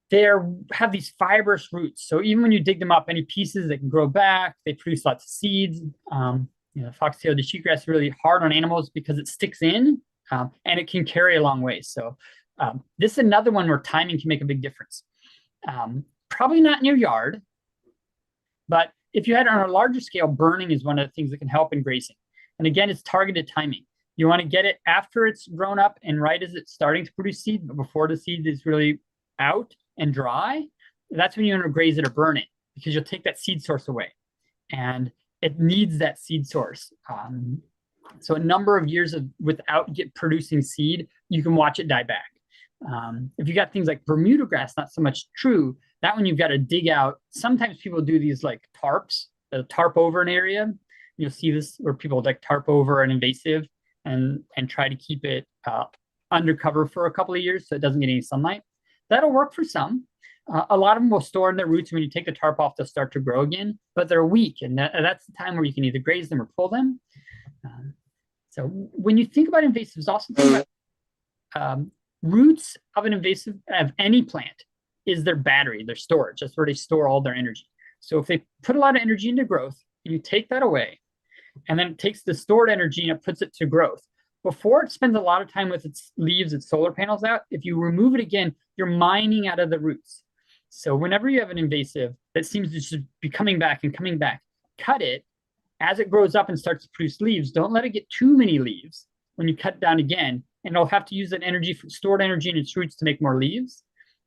they have these fibrous roots. So even when you dig them up, any pieces that can grow back, they produce lots of seeds. You know, foxtail, the cheatgrass is really hard on animals because it sticks in and it can carry a long way. So this is another one where timing can make a big difference. Probably not in your yard, but if you had it on a larger scale, burning is one of the things that can help in grazing. And again, it's targeted timing. You want to get it after it's grown up and right as it's starting to produce seed, but before the seed is really out and dry. That's when you want to graze it or burn it, because you'll take that seed source away. And it needs that seed source. So a number of years without producing seed, you can watch it die back. If you got things like Bermuda grass, not so much true. That one you've got to dig out. Sometimes people do these like tarps, tarp over an area. You'll see this where people like tarp over an invasive and try to keep it undercover for a couple of years so it doesn't get any sunlight. That'll work for some. A lot of them will store in their roots. When you take the tarp off, they'll start to grow again, but they're weak. And that's the time where you can either graze them or pull them. So when you think about invasives, also think about roots of an invasive, of any plant, is their battery, their storage. That's where they store all their energy. So if they put a lot of energy into growth and you take that away, and then it takes the stored energy and it puts it to growth, before it spends a lot of time with its leaves, its solar panels out, if you remove it again, you're mining out of the roots. So whenever you have an invasive that seems to just be coming back and coming back, cut it. As it grows up and starts to produce leaves, don't let it get too many leaves when you cut down again, and it'll have to use that energy, stored energy in its roots to make more leaves.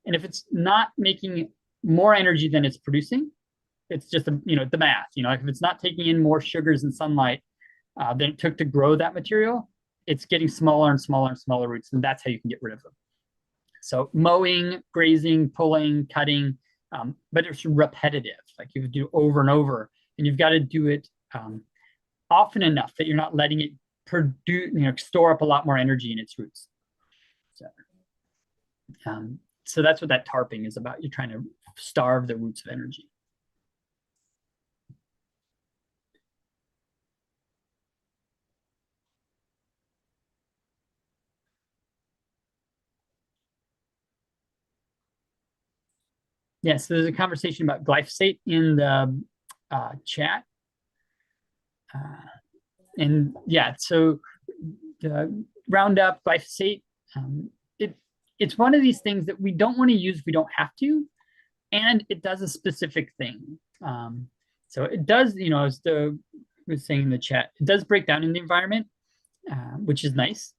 And if it's not making more energy than it's producing, it's just, the math, like if it's not taking in more sugars and sunlight than it took to grow that material, it's getting smaller and smaller and smaller roots, and that's how you can get rid of them. So mowing, grazing, pulling, cutting, but it's repetitive. Like you do over and over, and you've got to do it often enough that you're not letting it produce, store up a lot more energy in its roots. So that's what that tarping is about. You're trying to starve the roots of energy. Yes, so there's a conversation about glyphosate in the chat. And yeah, so the Roundup, glyphosate, it's one of these things that we don't want to use if we don't have to, and it does a specific thing. So it does, as the was saying in the chat, it does break down in the environment, which is nice.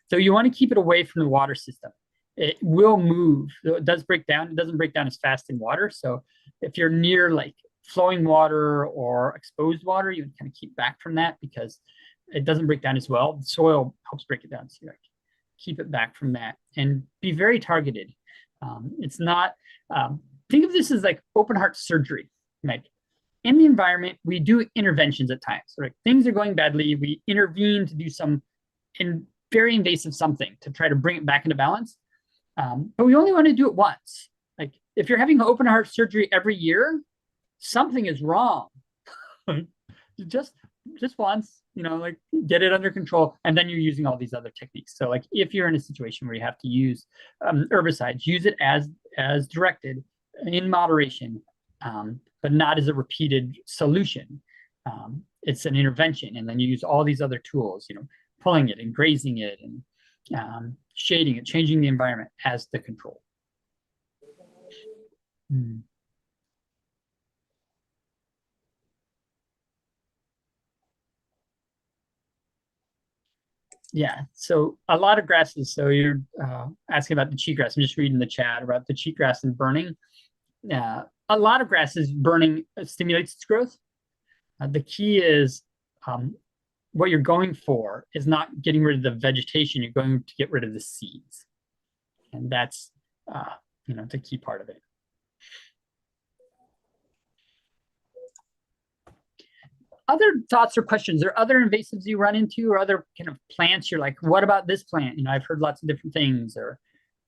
So you want to keep it away from the water system. It will move. So it does break down. It doesn't break down as fast in water. So if you're near like flowing water or exposed water, you kind of keep back from that because it doesn't break down as well. The soil helps break it down. So you like keep it back from that and be very targeted. It's not, think of this as like open heart surgery. Like in the environment, we do interventions at times. So like things are going badly. We intervene to do some very invasive something to try to bring it back into balance. But we only want to do it once. Like if you're having open heart surgery every year, something is wrong. just once, like get it under control, and then you're using all these other techniques. So like if you're in a situation where you have to use herbicides, use it as directed in moderation, but not as a repeated solution. It's an intervention, and then you use all these other tools, pulling it and grazing it and shading it, changing the environment as the control. Yeah, so a lot of grasses. So you're asking about the cheatgrass. I'm just reading the chat about the cheatgrass and burning. A lot of grasses burning stimulates its growth. The key is what you're going for is not getting rid of the vegetation. You're going to get rid of the seeds, and that's the key part of it. Other thoughts or questions? Are other invasives you run into, or other kind of plants you're like, what about this plant? I've heard lots of different things. Or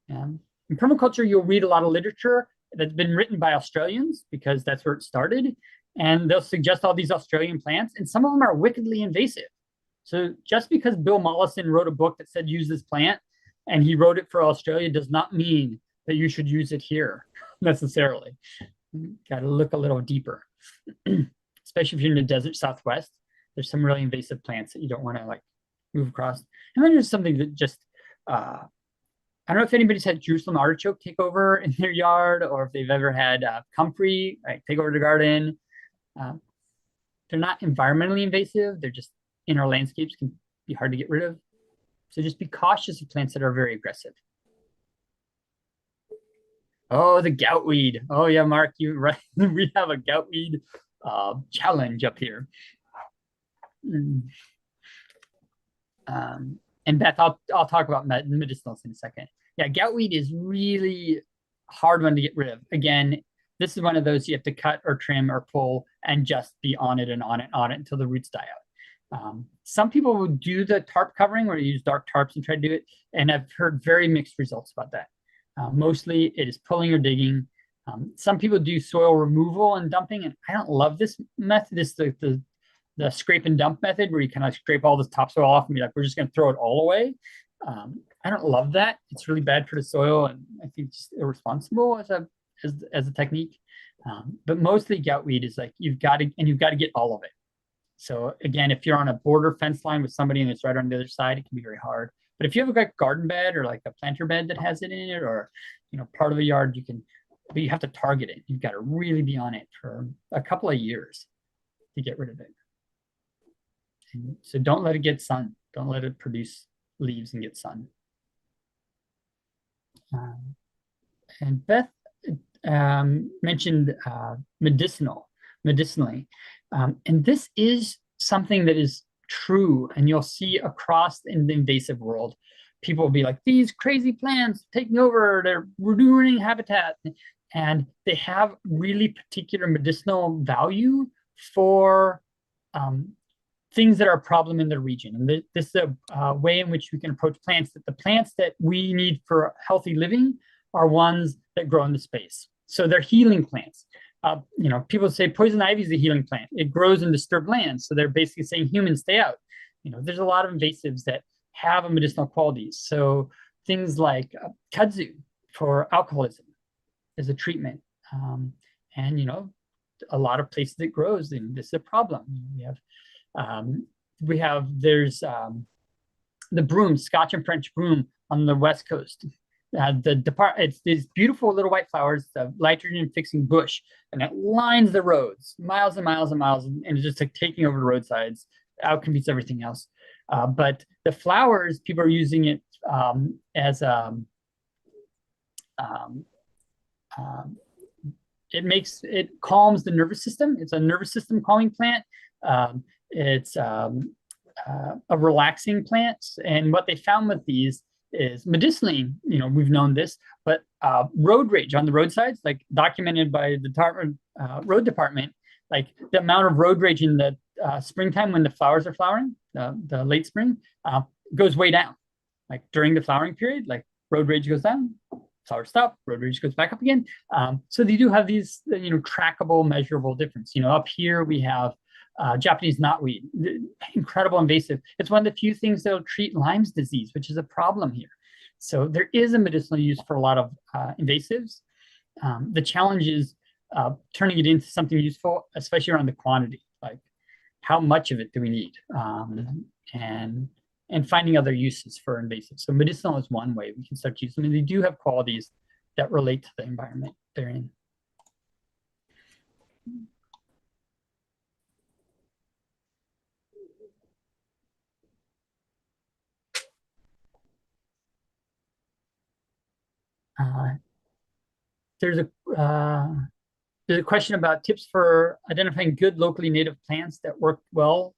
in permaculture, you'll read a lot of literature that's been written by Australians because that's where it started, and they'll suggest all these Australian plants, and some of them are wickedly invasive. So just because Bill Mollison wrote a book that said use this plant, and he wrote it for Australia, does not mean that you should use it here necessarily. Got to look a little deeper. Especially if you're in the desert Southwest, there's some really invasive plants that you don't want to like move across. And then there's something that just, I don't know if anybody's had Jerusalem artichoke take over in their yard, or if they've ever had comfrey take over the garden. They're not environmentally invasive. They're just in our landscapes, can be hard to get rid of. So just be cautious of plants that are very aggressive. Oh, the goutweed. Oh yeah, Mark, you're right. We have a goutweed challenge up here. And Beth, I'll talk about medicinals in a second. Yeah, goutweed is really hard one to get rid of. Again, this is one of those you have to cut or trim or pull and just be on it and on it and on it until the roots die out. Some people will do the tarp covering or use dark tarps and try to do it, and I've heard very mixed results about that. Mostly it is pulling or digging. Some people do soil removal and dumping, and I don't love this method. This the scrape and dump method where you kind of scrape all this topsoil off and be like, we're just going to throw it all away. I don't love that. It's really bad for the soil, and I think it's irresponsible as a technique. But mostly goutweed is like you've got to get all of it. So again, if you're on a border fence line with somebody and it's right on the other side, it can be very hard. But if you have a garden bed or like a planter bed that has it in it, or part of a yard, but you have to target it. You've got to really be on it for a couple of years to get rid of it. And so don't let it get sun. Don't let it produce leaves and get sun. And Beth mentioned medicinally. And this is something that is true, and you'll see across in the invasive world. People will be like, these crazy plants taking over, they're ruining habitat. And they have really particular medicinal value for things that are a problem in the region. And this is a way in which we can approach plants, that the plants that we need for healthy living are ones that grow in the space. So they're healing plants. People say poison ivy is a healing plant. It grows in disturbed lands. So they're basically saying humans stay out. There's a lot of invasives that have a medicinal qualities. So things like kudzu for alcoholism is a treatment. And a lot of places it grows, and this is a problem. There's the broom, Scotch and French broom on the West Coast. It's these beautiful little white flowers, the nitrogen fixing bush, and it lines the roads miles and miles and miles, and it's just like taking over the roadsides, outcompetes everything else. But the flowers, people are using it as it calms the nervous system. It's a nervous system calming plant. It's a relaxing plant, and what they found with these is medicinally, we've known this, but road rage on the roadsides, like documented by the road department, like the amount of road rage in the springtime when the flowers are flowering, the late spring, goes way down. Like during the flowering period, like road rage goes down, flowers stop, road rage goes back up again. So they do have these, trackable, measurable difference. Up here we have Japanese knotweed, incredible invasive. It's one of the few things that'll treat Lyme's disease, which is a problem here. So there is a medicinal use for a lot of invasives. The challenge is turning it into something useful, especially around the quantity. Like, how much of it do we need? And finding other uses for invasives. So medicinal is one way we can start using them. And they do have qualities that relate to the environment they're in. There's a question about tips for identifying good locally native plants that work well.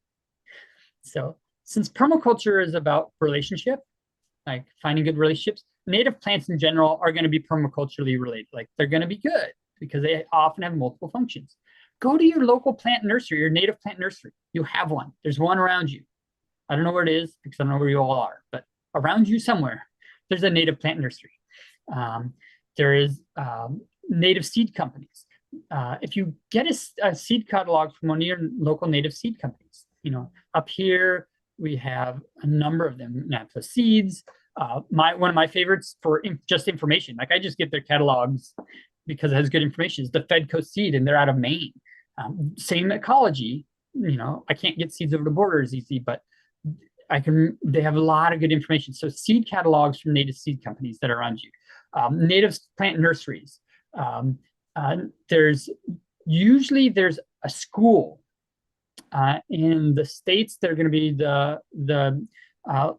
So since permaculture is about relationship, like finding good relationships, native plants in general are going to be permaculturally related. Like, they're going to be good because they often have multiple functions. Go to your local plant nursery, your native plant nursery. You have one. There's one around you. I don't know where it is because I don't know where you all are, but around you somewhere, there's a native plant nursery. There is native seed companies. If you get a seed catalog from one of your local native seed companies, up here we have a number of them. Napa Seeds, one of my favorites for just information. Like, I just get their catalogs because it has good information. Is the Fedco Seed, and they're out of Maine. Same ecology. I can't get seeds over the border as easy, but they have a lot of good information. So seed catalogs from native seed companies that are around you. Native plant nurseries. There's a school in the States. They're going to be the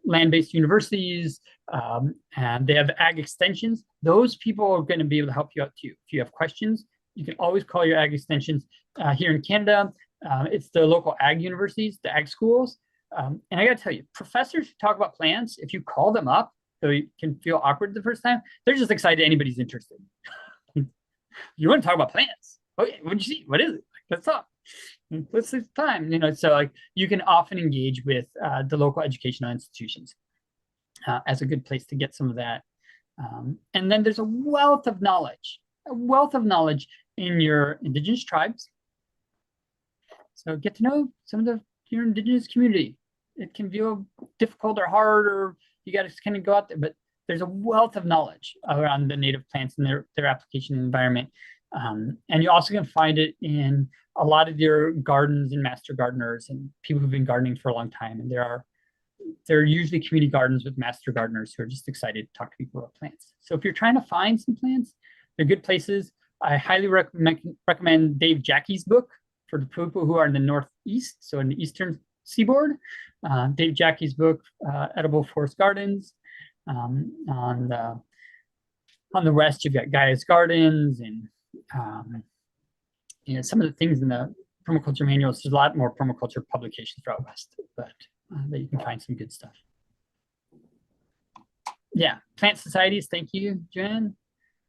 land-based universities, and they have ag extensions. Those people are going to be able to help you out too. If you have questions, you can always call your ag extensions. Here in Canada, it's the local ag universities, the ag schools. And I got to tell you, professors who talk about plants, if you call them up, so you can feel awkward the first time, they're just excited anybody's interested. You want to talk about plants? Okay, what did you see? What is it? Let's talk. Let's take time. So like, you can often engage with the local educational institutions as a good place to get some of that. And then there's a wealth of knowledge in your indigenous tribes. So get to know some of your indigenous community. It can feel difficult or hard, or you got to kind of go out there, but there's a wealth of knowledge around the native plants and their application in the environment. And you also can find it in a lot of your gardens and master gardeners and people who've been gardening for a long time. And there are usually community gardens with master gardeners who are just excited to talk to people about plants. So if you're trying to find some plants, they're good places. I highly recommend Dave Jackie's book for the people who are in the Northeast, so in the Eastern Seaboard. Dave Jackie's book, Edible Forest Gardens, on On the west, you've got Gaia's Gardens and some of the things in the permaculture manuals. There's a lot more permaculture publications throughout west, but that you can find some good stuff. Yeah, plant societies. Thank you, Jen.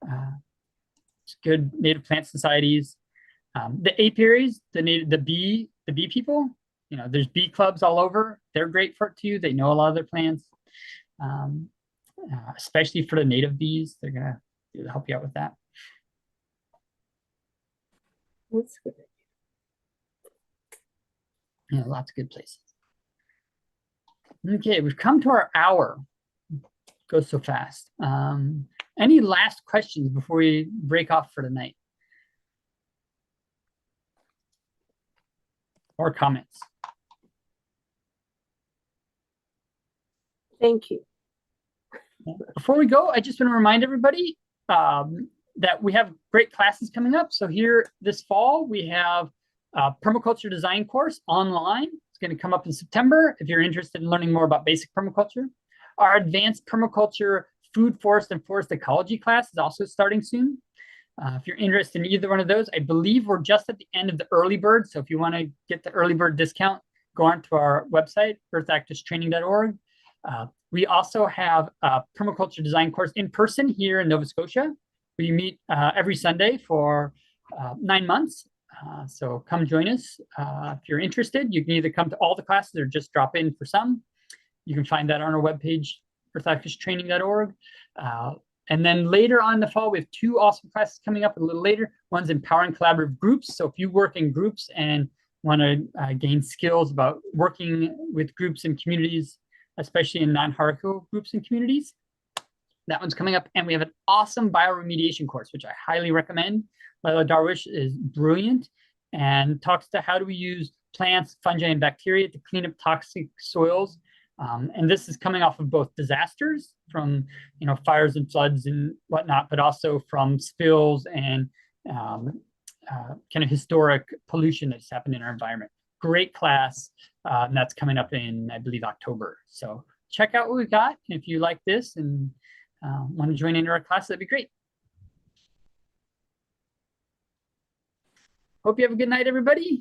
It's good native plant societies. The apiaries, the bee people. There's bee clubs all over. They're great for it too. They know a lot of their plants, especially for the native bees. They're gonna help you out with that. That's good. Yeah, lots of good places. Okay, we've come to our hour. Goes so fast. Any last questions before we break off for tonight? Or comments? Thank you. Before we go, I just want to remind everybody that we have great classes coming up. So here this fall, we have a permaculture design course online. It's going to come up in September if you're interested in learning more about basic permaculture. Our advanced permaculture food, forest, and forest ecology class is also starting soon. If you're interested in either one of those, I believe we're just at the end of the early bird. So if you want to get the early bird discount, go on to our website, earthactivestraining.org. We also have a permaculture design course in person here in Nova Scotia. We meet every Sunday for 9 months. So come join us. If you're interested, you can either come to all the classes or just drop in for some. You can find that on our webpage, earthactivestraining.org. And then later on in the fall, we have 2 awesome classes coming up a little later. One's empowering collaborative groups. So if you work in groups and want to gain skills about working with groups and communities, especially in non-hierarchical groups and communities, that one's coming up. And we have an awesome bioremediation course, which I highly recommend. Laila Darwish is brilliant and talks to how do we use plants, fungi, and bacteria to clean up toxic soils. And this is coming off of both disasters from fires and floods and whatnot, but also from spills and kind of historic pollution that's happened in our environment. Great class, and that's coming up in, I believe, October. So check out what we've got. If you like this and want to join into our class, that'd be great. Hope you have a good night, everybody.